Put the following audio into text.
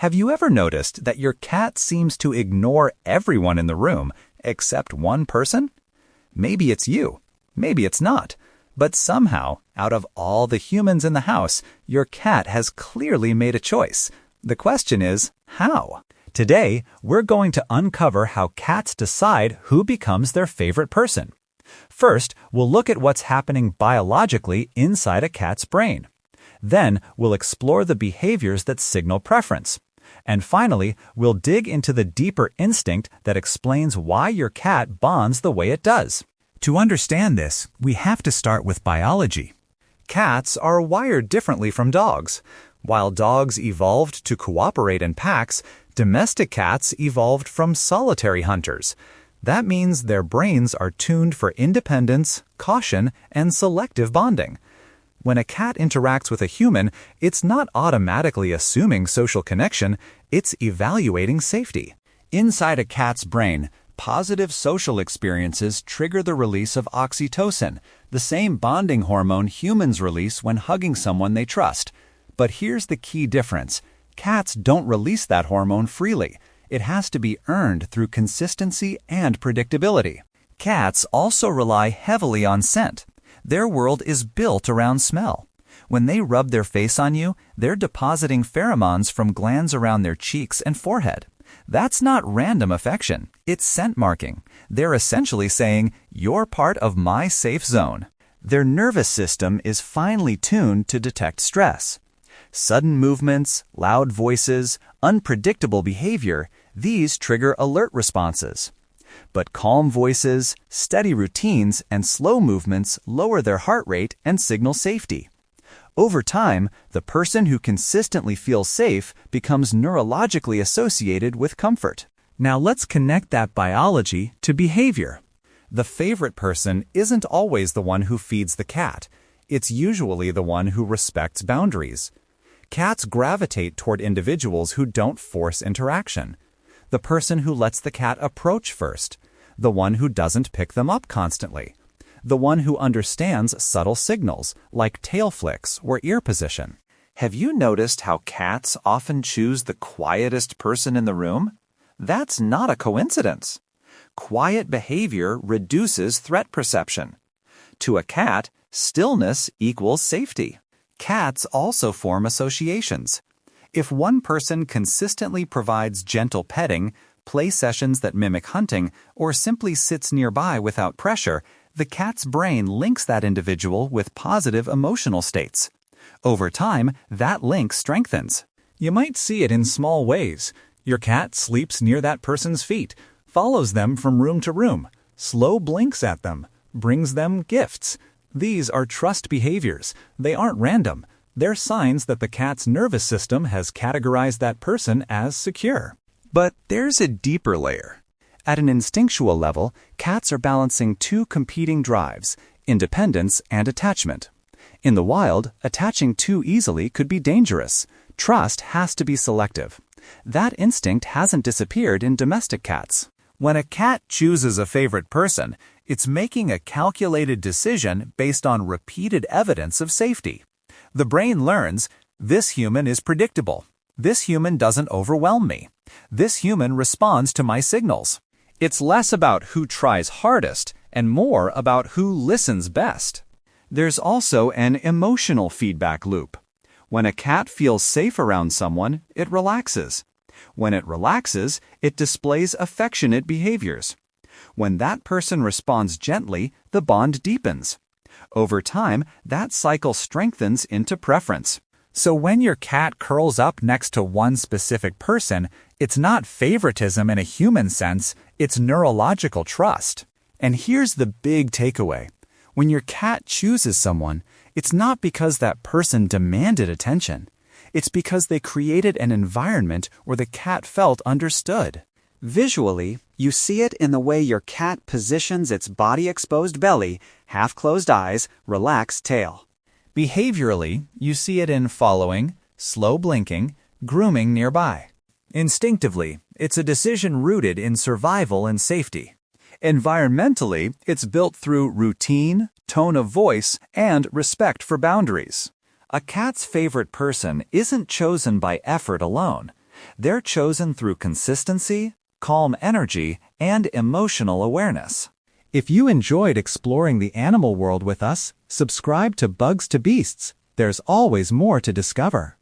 Have you ever noticed that your cat seems to ignore everyone in the room except one person? Maybe it's you, maybe it's not, but somehow, out of all the humans in the house, your cat has clearly made a choice. The question is, how? Today, we're going to uncover how cats decide who becomes their favorite person. First, we'll look at what's happening biologically inside a cat's brain. Then, we'll explore the behaviors that signal preference. And finally, we'll dig into the deeper instinct that explains why your cat bonds the way it does. To understand this, we have to start with biology. Cats are wired differently from dogs. While dogs evolved to cooperate in packs, domestic cats evolved from solitary hunters. That means their brains are tuned for independence, caution, and selective bonding. When a cat interacts with a human, it's not automatically assuming social connection, it's evaluating safety. Inside a cat's brain, positive social experiences trigger the release of oxytocin, the same bonding hormone humans release when hugging someone they trust. But here's the key difference. Cats don't release that hormone freely. It has to be earned through consistency and predictability. Cats also rely heavily on scent. Their world is built around smell. When they rub their face on you, they're depositing pheromones from glands around their cheeks and forehead. That's not random affection, it's scent marking. They're essentially saying, "You're part of my safe zone." Their nervous system is finely tuned to detect stress. Sudden movements, loud voices, unpredictable behavior, these trigger alert responses. But calm voices, steady routines, and slow movements lower their heart rate and signal safety. Over time, the person who consistently feels safe becomes neurologically associated with comfort. Now let's connect that biology to behavior. The favorite person isn't always the one who feeds the cat. It's usually the one who respects boundaries. Cats gravitate toward individuals who don't force interaction. The person who lets the cat approach first. The one who doesn't pick them up constantly. The one who understands subtle signals, like tail flicks or ear position. Have you noticed how cats often choose the quietest person in the room? That's not a coincidence. Quiet behavior reduces threat perception. To a cat, stillness equals safety. Cats also form associations. If one person consistently provides gentle petting, play sessions that mimic hunting, or simply sits nearby without pressure, the cat's brain links that individual with positive emotional states. Over time, that link strengthens. You might see it in small ways. Your cat sleeps near that person's feet, follows them from room to room, slow blinks at them, brings them gifts. These are trust behaviors. They aren't random. They're signs that the cat's nervous system has categorized that person as secure. But there's a deeper layer. At an instinctual level, cats are balancing two competing drives, independence and attachment. In the wild, attaching too easily could be dangerous. Trust has to be selective. That instinct hasn't disappeared in domestic cats. When a cat chooses a favorite person, it's making a calculated decision based on repeated evidence of safety. The brain learns, this human is predictable. This human doesn't overwhelm me. This human responds to my signals. It's less about who tries hardest and more about who listens best. There's also an emotional feedback loop. When a cat feels safe around someone, it relaxes. When it relaxes, it displays affectionate behaviors. When that person responds gently, the bond deepens. Over time, that cycle strengthens into preference. So when your cat curls up next to one specific person, it's not favoritism in a human sense, it's neurological trust. And here's the big takeaway. When your cat chooses someone, it's not because that person demanded attention. It's because they created an environment where the cat felt understood. Visually, you see it in the way your cat positions its body-exposed belly, half-closed eyes, relaxed tail. Behaviorally, you see it in following, slow blinking, grooming nearby. Instinctively, it's a decision rooted in survival and safety. Environmentally, it's built through routine, tone of voice, and respect for boundaries. A cat's favorite person isn't chosen by effort alone. They're chosen through consistency, calm energy, and emotional awareness. If you enjoyed exploring the animal world with us, subscribe to Bugs to Beasts. There's always more to discover.